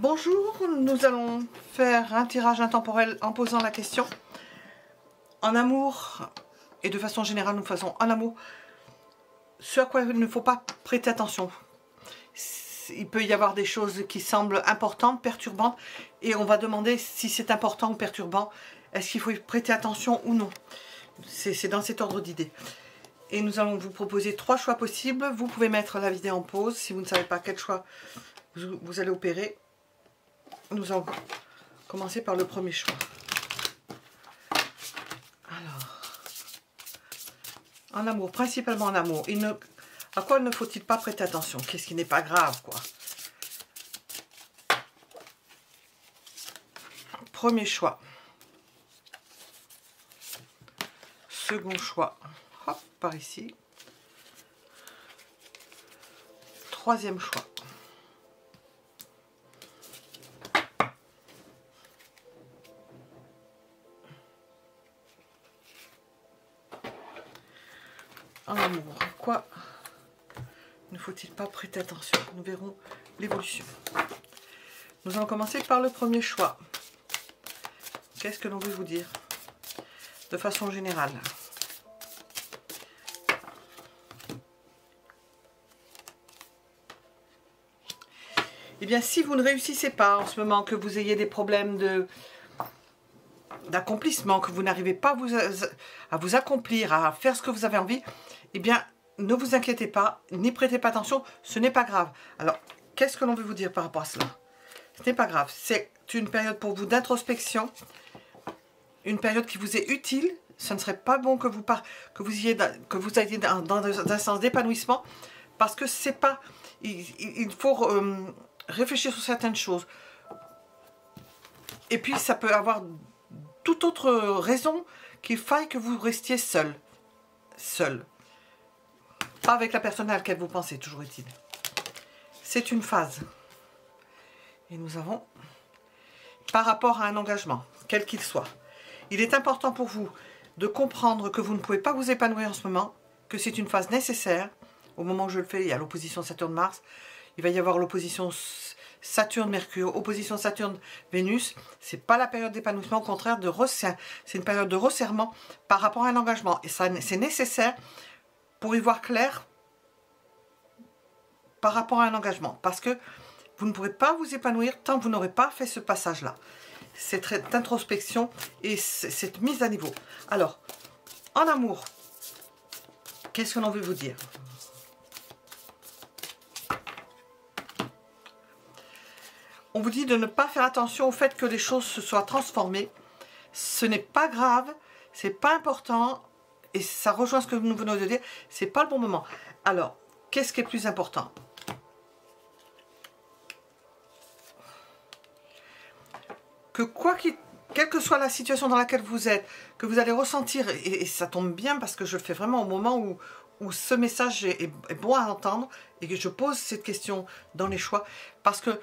Bonjour, nous allons faire un tirage intemporel en posant la question. En amour, et de façon générale nous faisons en amour, ce à quoi il ne faut pas prêter attention. Il peut y avoir des choses qui semblent importantes, perturbantes, et on va demander si c'est important ou perturbant, est-ce qu'il faut y prêter attention ou non. C'est dans cet ordre d'idées. Et nous allons vous proposer 3 choix possibles. Vous pouvez mettre la vidéo en pause si vous ne savez pas quel choix vous allez opérer. Nous allons commencer par le premier choix. Alors, en amour, principalement en amour, à quoi ne faut-il pas prêter attention? Qu'est-ce qui n'est pas grave, quoi? Premier choix. Second choix. Hop, par ici. Troisième choix. En amour, quoi ne faut-il pas prêter attention? Nous verrons l'évolution. Nous allons commencer par le premier choix. Qu'est-ce que l'on veut vous dire de façon générale? Eh bien, si vous ne réussissez pas en ce moment, que vous ayez des problèmes d'accomplissement, que vous n'arrivez pas à vous accomplir, à faire ce que vous avez envie, eh bien, ne vous inquiétez pas, n'y prêtez pas attention, ce n'est pas grave. Alors, qu'est-ce que l'on veut vous dire par rapport à cela? Ce n'est pas grave, c'est une période pour vous d'introspection, une période qui vous est utile. Ce ne serait pas bon que vous ayez dans un sens d'épanouissement, parce que c'est pas... Il faut réfléchir sur certaines choses. Et puis, ça peut avoir toute autre raison qu'il faille que vous restiez seul. Pas avec la personne à laquelle vous pensez, toujours est-il. C'est une phase. Et nous avons, par rapport à un engagement, quel qu'il soit, il est important pour vous de comprendre que vous ne pouvez pas vous épanouir en ce moment, que c'est une phase nécessaire. Au moment où je le fais, il y a l'opposition Saturne-Mars, il va y avoir l'opposition Saturne-Mercure, opposition Saturne-Vénus. C'est pas la période d'épanouissement, au contraire, c'est une période de resserrement par rapport à un engagement. Et ça, c'est nécessaire pour y voir clair par rapport à un engagement. Parce que vous ne pourrez pas vous épanouir tant que vous n'aurez pas fait ce passage-là. Cette introspection et cette mise à niveau. Alors, en amour, qu'est-ce que l'on veut vous dire? On vous dit de ne pas faire attention au fait que les choses se soient transformées. Ce n'est pas grave, c'est pas important, et ça rejoint ce que nous venons de dire, c'est pas le bon moment. Alors, qu'est-ce qui est plus important? Que quelle que soit la situation dans laquelle vous êtes, que vous allez ressentir, et ça tombe bien parce que je le fais vraiment au moment où ce message est bon à entendre, et que je pose cette question dans les choix, parce que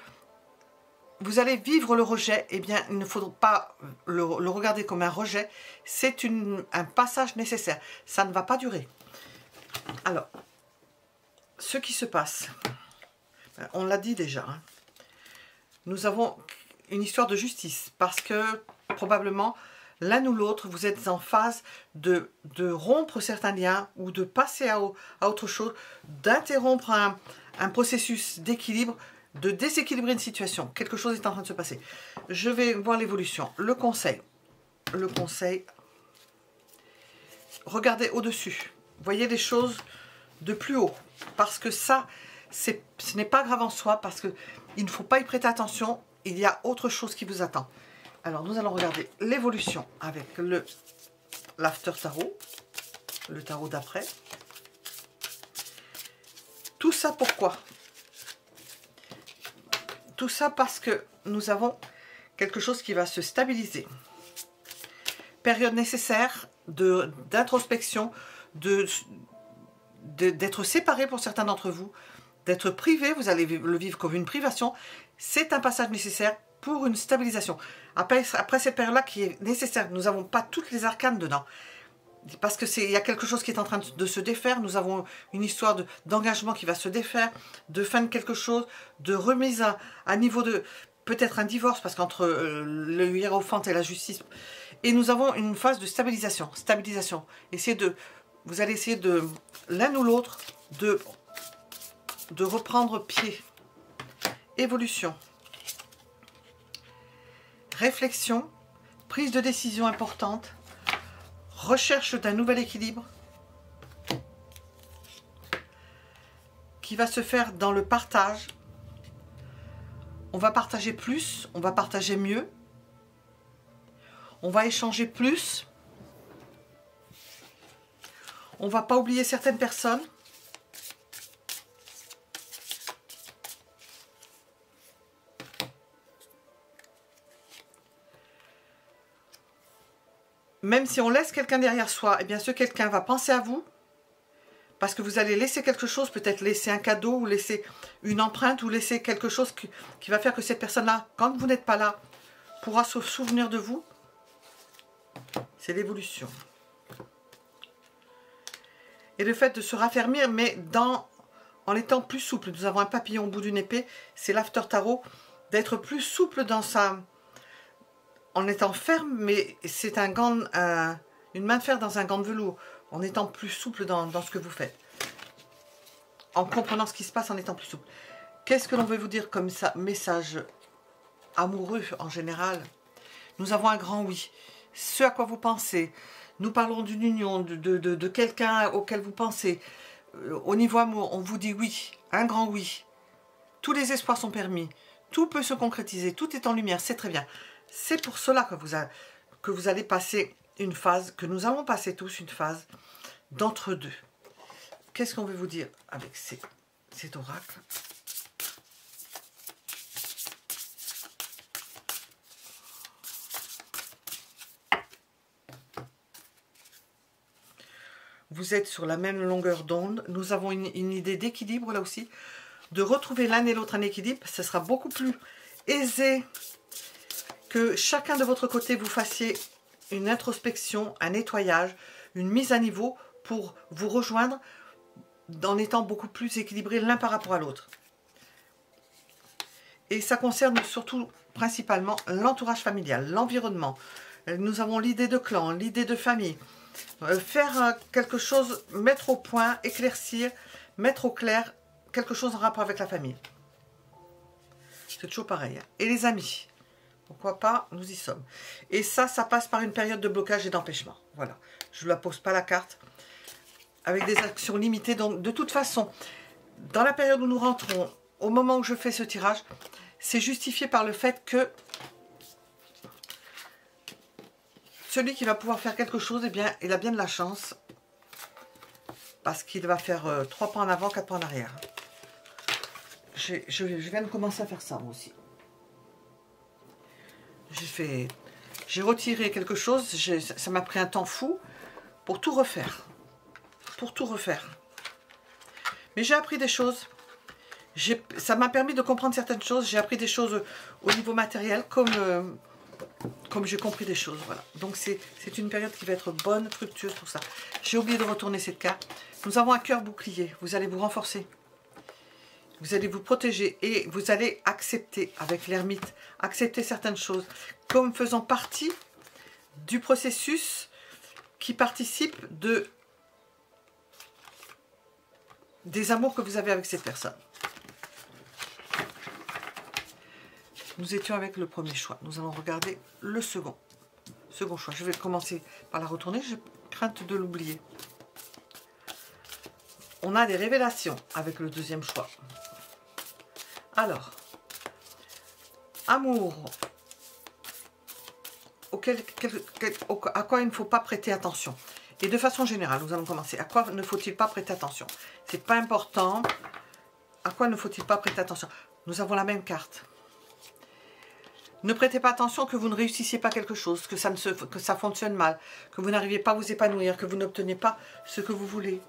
vous allez vivre le rejet, eh bien, il ne faudra pas le regarder comme un rejet, c'est un passage nécessaire. Ça ne va pas durer. Alors, ce qui se passe, on l'a dit déjà, hein, nous avons une histoire de justice, parce que probablement, l'un ou l'autre, vous êtes en phase de rompre certains liens, ou de passer à autre chose, d'interrompre un processus d'équilibre, de déséquilibrer une situation. Quelque chose est en train de se passer. Je vais voir l'évolution. Le conseil. Regardez au-dessus. Voyez les choses de plus haut. Parce que ça, ce n'est pas grave en soi. Parce qu'il ne faut pas y prêter attention. Il y a autre chose qui vous attend. Alors, nous allons regarder l'évolution avec l'After Tarot. Le tarot d'après. Tout ça pourquoi? Tout ça parce que nous avons quelque chose qui va se stabiliser. Période nécessaire d'introspection, d'être séparé pour certains d'entre vous, d'être privé, vous allez le vivre comme une privation. C'est un passage nécessaire pour une stabilisation. Après cette période-là qui est nécessaire, nous n'avons pas toutes les arcanes dedans. Parce qu'il y a quelque chose qui est en train de se défaire. Nous avons une histoire d'engagement qui va se défaire, de fin de quelque chose, de remise à niveau peut-être un divorce, parce qu'entre le hiérophant et la justice, et nous avons une phase de stabilisation. Vous allez essayer de, l'un ou l'autre, de reprendre pied. Évolution. Réflexion. Prise de décision importante. Recherche d'un nouvel équilibre. Qui va se faire dans le partage. On va partager plus, on va partager mieux. On va échanger plus. On ne va pas oublier certaines personnes. Même si on laisse quelqu'un derrière soi, eh bien ce quelqu'un va penser à vous. Parce que vous allez laisser quelque chose, peut-être laisser un cadeau, ou laisser une empreinte, ou laisser quelque chose qui va faire que cette personne-là, quand vous n'êtes pas là, pourra se souvenir de vous. C'est l'évolution. Et le fait de se raffermir, mais en étant plus souple. Nous avons un papillon au bout d'une épée, c'est l'after tarot, d'être plus souple dans en étant ferme, mais c'est un gant, une main de fer dans un gant de velours, en étant plus souple dans ce que vous faites. En comprenant ce qui se passe, en étant plus souple. Qu'est-ce que l'on veut vous dire comme ça, message amoureux en général? Nous avons un grand oui. Ce à quoi vous pensez. Nous parlons d'une union, de quelqu'un auquel vous pensez. Au niveau amour, on vous dit oui, un grand oui. Tous les espoirs sont permis. Tout peut se concrétiser, tout est en lumière, c'est très bien. C'est pour cela que vous allez passer une phase, que nous allons passer tous une phase d'entre-deux. Qu'est-ce qu'on veut vous dire avec cet oracle? Vous êtes sur la même longueur d'onde. Nous avons une idée d'équilibre là aussi. De retrouver l'un et l'autre en équilibre. Ce sera beaucoup plus aisé que chacun de votre côté vous fassiez une introspection, un nettoyage, une mise à niveau pour vous rejoindre en étant beaucoup plus équilibrés l'un par rapport à l'autre. Et ça concerne surtout principalement l'entourage familial, l'environnement. Nous avons l'idée de clan, l'idée de famille. Faire quelque chose, mettre au point, éclaircir, mettre au clair quelque chose en rapport avec la famille. C'est toujours pareil. Hein. Et les amis, pourquoi pas, nous y sommes. Et ça passe par une période de blocage et d'empêchement. Voilà, je ne la pose pas la carte. Avec des actions limitées. Donc de toute façon, dans la période où nous rentrons, au moment où je fais ce tirage, c'est justifié par le fait que celui qui va pouvoir faire quelque chose, eh bien, il a bien de la chance. Parce qu'il va faire 3 pas en avant, 4 pas en arrière. Je viens de commencer à faire ça, moi aussi. J'ai retiré quelque chose. Ça m'a pris un temps fou pour tout refaire. Mais j'ai appris des choses. Ça m'a permis de comprendre certaines choses. J'ai appris des choses au niveau matériel, comme j'ai compris des choses. Voilà. Donc c'est une période qui va être bonne, fructueuse pour ça. J'ai oublié de retourner cette carte. Nous avons un cœur bouclier. Vous allez vous renforcer. Vous allez vous protéger et vous allez accepter avec l'ermite, accepter certaines choses comme faisant partie du processus qui participe des amours que vous avez avec cette personne. Nous étions avec le premier choix. Nous allons regarder le second choix. Je vais commencer par la retourner. J'ai crainte de l'oublier. On a des révélations avec le deuxième choix. Alors, amour, à quoi il ne faut pas prêter attention. Et de façon générale, nous allons commencer. À quoi ne faut-il pas prêter attention? C'est pas important. À quoi ne faut-il pas prêter attention? Nous avons la même carte. Ne prêtez pas attention que vous ne réussissiez pas quelque chose, que ça fonctionne mal, que vous n'arrivez pas à vous épanouir, que vous n'obtenez pas ce que vous voulez.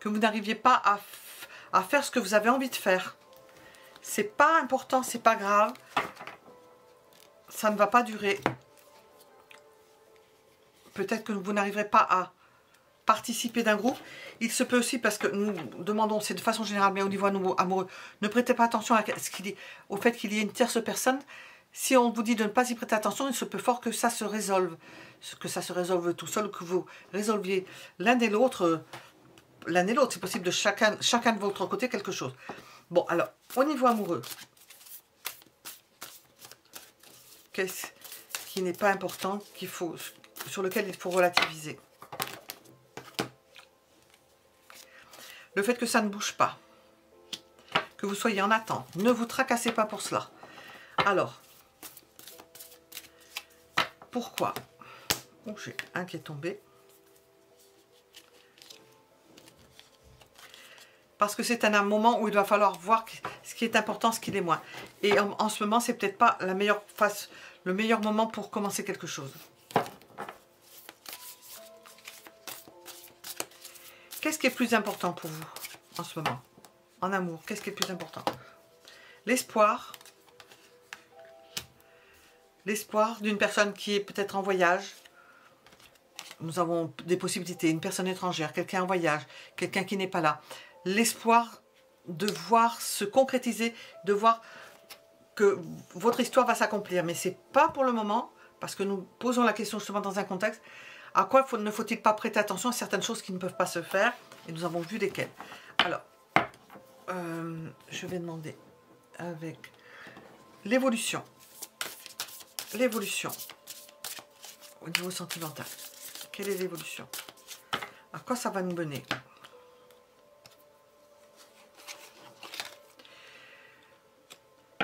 Que vous n'arriviez pas à faire ce que vous avez envie de faire. C'est pas important, c'est pas grave. Ça ne va pas durer. Peut-être que vous n'arriverez pas participer d'un groupe. Il se peut aussi, parce que nous demandons, c'est de façon générale, mais au niveau amoureux, ne prêtez pas attention à au fait qu'il y ait une tierce personne. Si on vous dit de ne pas y prêter attention, il se peut fort que ça se résolve. Que ça se résolve tout seul, que vous résolviez l'un et l'autre. C'est possible de chacun de votre côté quelque chose. Bon, alors, au niveau amoureux, qu'est-ce qui n'est pas important, sur lequel il faut relativiser? Le fait que ça ne bouge pas, que vous soyez en attente, ne vous tracassez pas pour cela. Alors, pourquoi? Oh, j'ai un qui est tombé. Parce que c'est un moment où il va falloir voir ce qui est important, ce qui l'est moins. Et en ce moment, c'est peut-être pas le meilleur moment pour commencer quelque chose. Qu'est-ce qui est plus important pour vous en ce moment? En amour, qu'est-ce qui est plus important? L'espoir. L'espoir d'une personne qui est peut-être en voyage. Nous avons des possibilités. Une personne étrangère, quelqu'un en voyage, quelqu'un qui n'est pas là. L'espoir de voir se concrétiser, de voir que votre histoire va s'accomplir. Mais ce n'est pas pour le moment, parce que nous posons la question justement dans un contexte, à quoi ne faut-il pas prêter attention à certaines choses qui ne peuvent pas se faire, et nous avons vu lesquelles. Alors, je vais demander avec l'évolution. L'évolution au niveau sentimental. Quelle est l'évolution? À quoi ça va nous mener?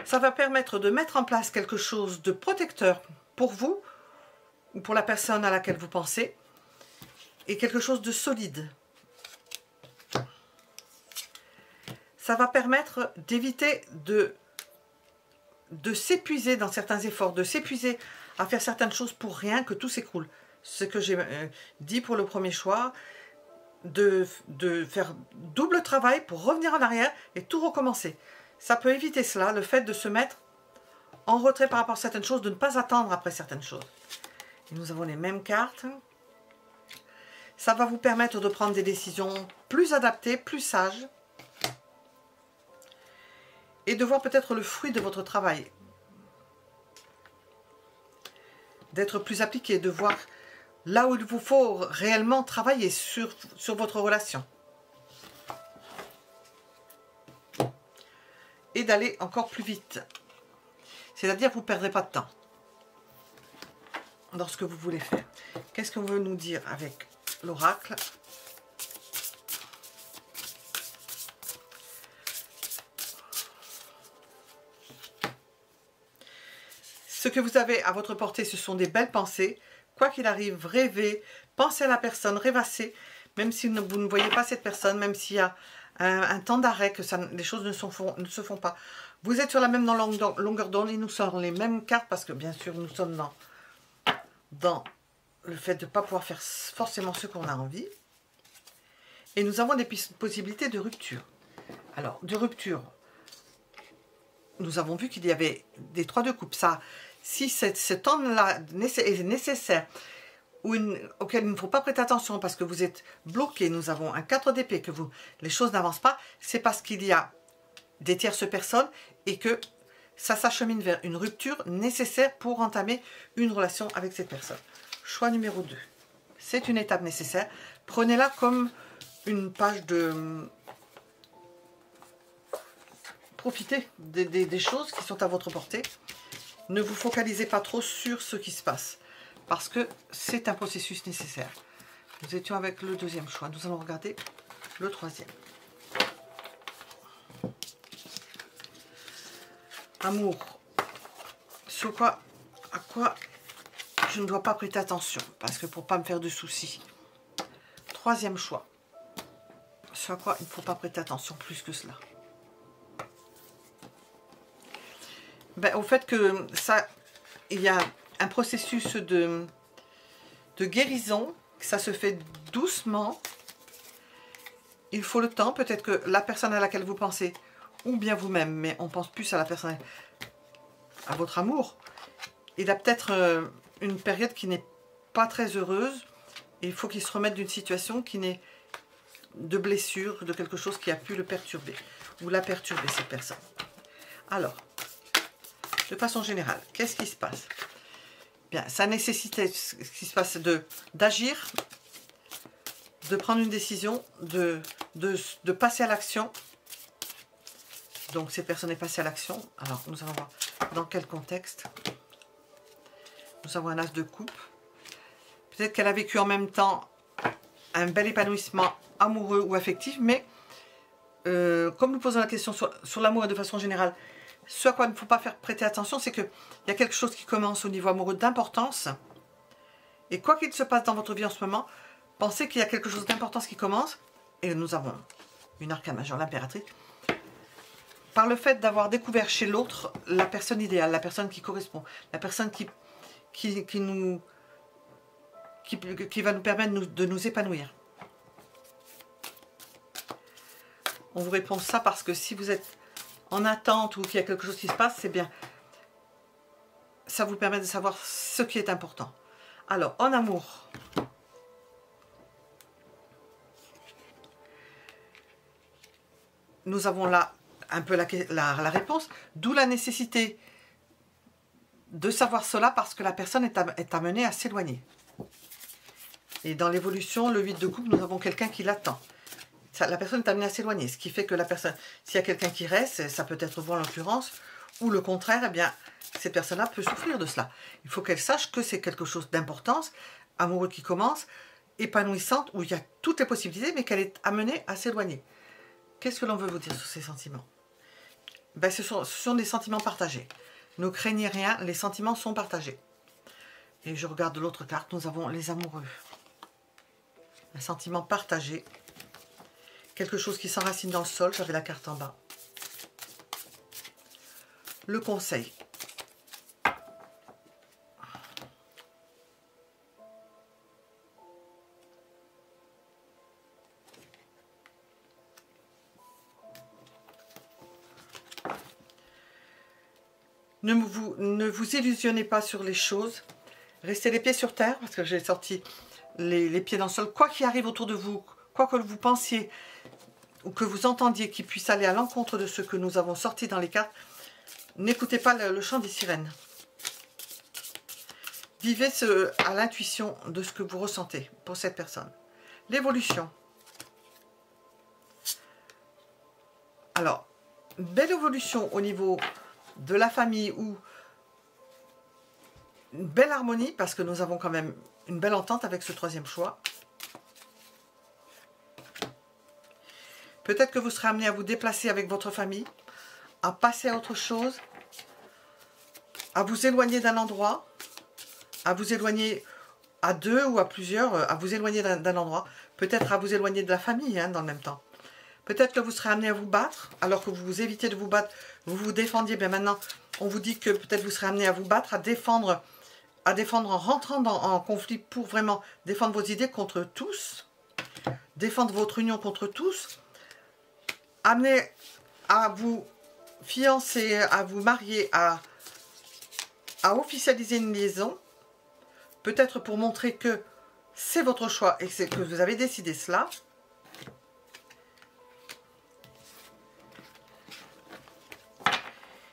Ça va permettre de mettre en place quelque chose de protecteur pour vous ou pour la personne à laquelle vous pensez, et quelque chose de solide. Ça va permettre d'éviter de s'épuiser dans certains efforts, de s'épuiser à faire certaines choses pour rien, que tout s'écroule. Ce que j'ai dit pour le premier choix, de faire double travail pour revenir en arrière et tout recommencer. Ça peut éviter cela, le fait de se mettre en retrait par rapport à certaines choses, de ne pas attendre après certaines choses. Et nous avons les mêmes cartes. Ça va vous permettre de prendre des décisions plus adaptées, plus sages. Et de voir peut-être le fruit de votre travail. D'être plus appliqué, de voir là où il vous faut réellement travailler sur votre relation. Et d'aller encore plus vite. C'est-à-dire que vous ne perdrez pas de temps dans ce que vous voulez faire. Qu'est-ce qu'on veut nous dire avec l'oracle? Ce que vous avez à votre portée, ce sont des belles pensées. Quoi qu'il arrive, rêvez, pensez à la personne, rêvassez, même si vous ne voyez pas cette personne, même s'il y a un temps d'arrêt, que les choses ne se font pas. Vous êtes sur la même longueur d'onde et nous sortons les mêmes cartes parce que bien sûr nous sommes dans le fait de ne pas pouvoir faire forcément ce qu'on a envie. Et nous avons des possibilités de rupture. Alors, de rupture, nous avons vu qu'il y avait des 3 de coupe. Ça, si ce temps-là est nécessaire, auquel il ne faut pas prêter attention parce que vous êtes bloqué, nous avons un 4 d'épée, que les choses n'avancent pas, c'est parce qu'il y a des tierces personnes et que ça s'achemine vers une rupture nécessaire pour entamer une relation avec cette personne. Choix numéro 2. C'est une étape nécessaire. Prenez-la comme une page de... Profitez des choses qui sont à votre portée. Ne vous focalisez pas trop sur ce qui se passe. Parce que c'est un processus nécessaire. Nous étions avec le 2e choix. Nous allons regarder le 3e. Amour. À quoi je ne dois pas prêter attention. Parce que pour ne pas me faire de soucis. 3e choix. Ce à quoi il ne faut pas prêter attention plus que cela. Au fait que il y a un processus de guérison, que ça se fait doucement. Il faut le temps, peut-être que la personne à laquelle vous pensez, ou bien vous-même, mais on pense plus à la personne, à votre amour. Il a peut-être une période qui n'est pas très heureuse, Et il faut qu'il se remette d'une situation qui n'est de blessure, de quelque chose qui a pu le perturber ou la perturber, cette personne. Alors, de façon générale, qu'est-ce qui se passe? Bien, ça nécessitait, ce qui se passe, d'agir, de prendre une décision, de passer à l'action. Donc, cette personne est passée à l'action. Alors, nous allons voir dans quel contexte. Nous avons un as de coupe. Peut-être qu'elle a vécu en même temps un bel épanouissement amoureux ou affectif, mais comme nous posons la question sur l'amour et de façon générale, ce à quoi il ne faut pas faire prêter attention, c'est qu'il y a quelque chose qui commence au niveau amoureux d'importance. Et quoi qu'il se passe dans votre vie en ce moment, pensez qu'il y a quelque chose d'importance qui commence. Et nous avons une arcane majeure, l'impératrice. Par le fait d'avoir découvert chez l'autre la personne idéale, la personne qui correspond, la personne qui va nous permettre de nous épanouir. On vous répond ça parce que si vous êtes en attente ou qu'il y a quelque chose qui se passe, c'est bien. Ça vous permet de savoir ce qui est important. Alors, en amour, nous avons là un peu la réponse, d'où la nécessité de savoir cela parce que la personne est amenée à s'éloigner. Et dans l'évolution, le 8 de coupe, nous avons quelqu'un qui l'attend. La personne est amenée à s'éloigner, ce qui fait que la personne, s'il y a quelqu'un qui reste, ça peut être vous en l'occurrence, ou le contraire, eh bien, cette personne-là peut souffrir de cela. Il faut qu'elle sache que c'est quelque chose d'importance, amoureux qui commence, épanouissante, où il y a toutes les possibilités, mais qu'elle est amenée à s'éloigner. Qu'est-ce que l'on veut vous dire sur ces sentiments? Ben, ce sont des sentiments partagés. Ne craignez rien, les sentiments sont partagés. Et je regarde l'autre carte, nous avons les amoureux. Un sentiment partagé. Quelque chose qui s'enracine dans le sol, j'avais la carte en bas. Le conseil. Ne vous illusionnez pas sur les choses. Restez les pieds sur terre, parce que j'ai sorti les pieds dans le sol. Quoi qu'il arrive autour de vous, quoi que vous pensiez ou que vous entendiez qui puisse aller à l'encontre de ce que nous avons sorti dans les cartes, n'écoutez pas le chant des sirènes. Vivez à l'intuition de ce que vous ressentez pour cette personne. L'évolution. Alors, belle évolution au niveau de la famille ou une belle harmonie parce que nous avons quand même une belle entente avec ce troisième choix. Peut-être que vous serez amené à vous déplacer avec votre famille, à passer à autre chose, à vous éloigner d'un endroit, à vous éloigner à deux ou à plusieurs, à vous éloigner d'un endroit, peut-être à vous éloigner de la famille dans le même temps. Peut-être que vous serez amené à vous battre, alors que vous évitez de vous battre, vous vous défendiez. Bien maintenant, on vous dit que peut-être vous serez amené à vous battre, à défendre en rentrant en conflit pour vraiment défendre vos idées contre tous, défendre votre union contre tous, amené à vous fiancer, à vous marier, à officialiser une liaison, peut-être pour montrer que c'est votre choix et que vous avez décidé cela.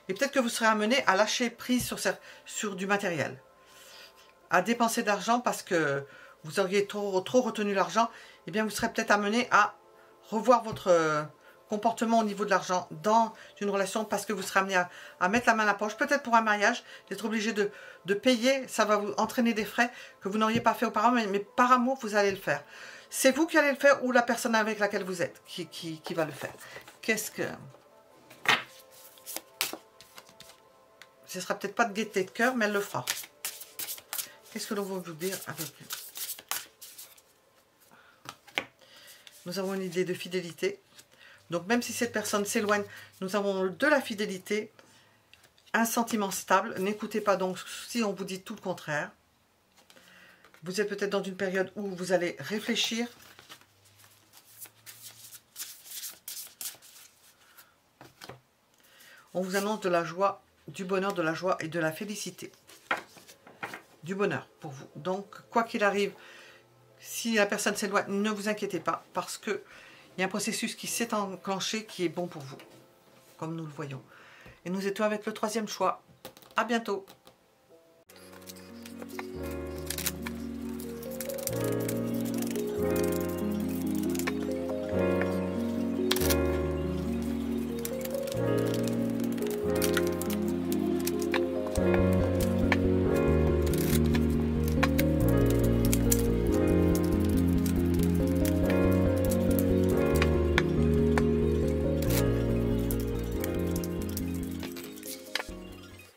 Et peut-être que vous serez amené à lâcher prise sur du matériel, à dépenser d'argent parce que vous auriez trop retenu l'argent. Eh bien, vous serez peut-être amené à revoir votre comportement au niveau de l'argent dans une relation parce que vous serez amené à mettre la main à la poche, peut-être pour un mariage, d'être obligé de payer, ça va vous entraîner des frais que vous n'auriez pas fait auparavant, mais par amour, vous allez le faire. C'est vous qui allez le faire ou la personne avec laquelle vous êtes qui va le faire. Qu'est-ce que... Ce ne sera peut-être pas de gaieté de cœur, mais elle le fera. Qu'est-ce que l'on va vous dire avec... Nous avons une idée de fidélité. Donc même si cette personne s'éloigne, nous avons de la fidélité, un sentiment stable. N'écoutez pas donc si on vous dit tout le contraire. Vous êtes peut-être dans une période où vous allez réfléchir. On vous annonce de la joie, du bonheur, de la joie et de la félicité. Du bonheur pour vous. Donc quoi qu'il arrive, Si la personne s'éloigne, ne vous inquiétez pas, parce qu'il y a un processus qui s'est enclenché qui est bon pour vous, comme nous le voyons. Et nous étions avec le troisième choix. À bientôt.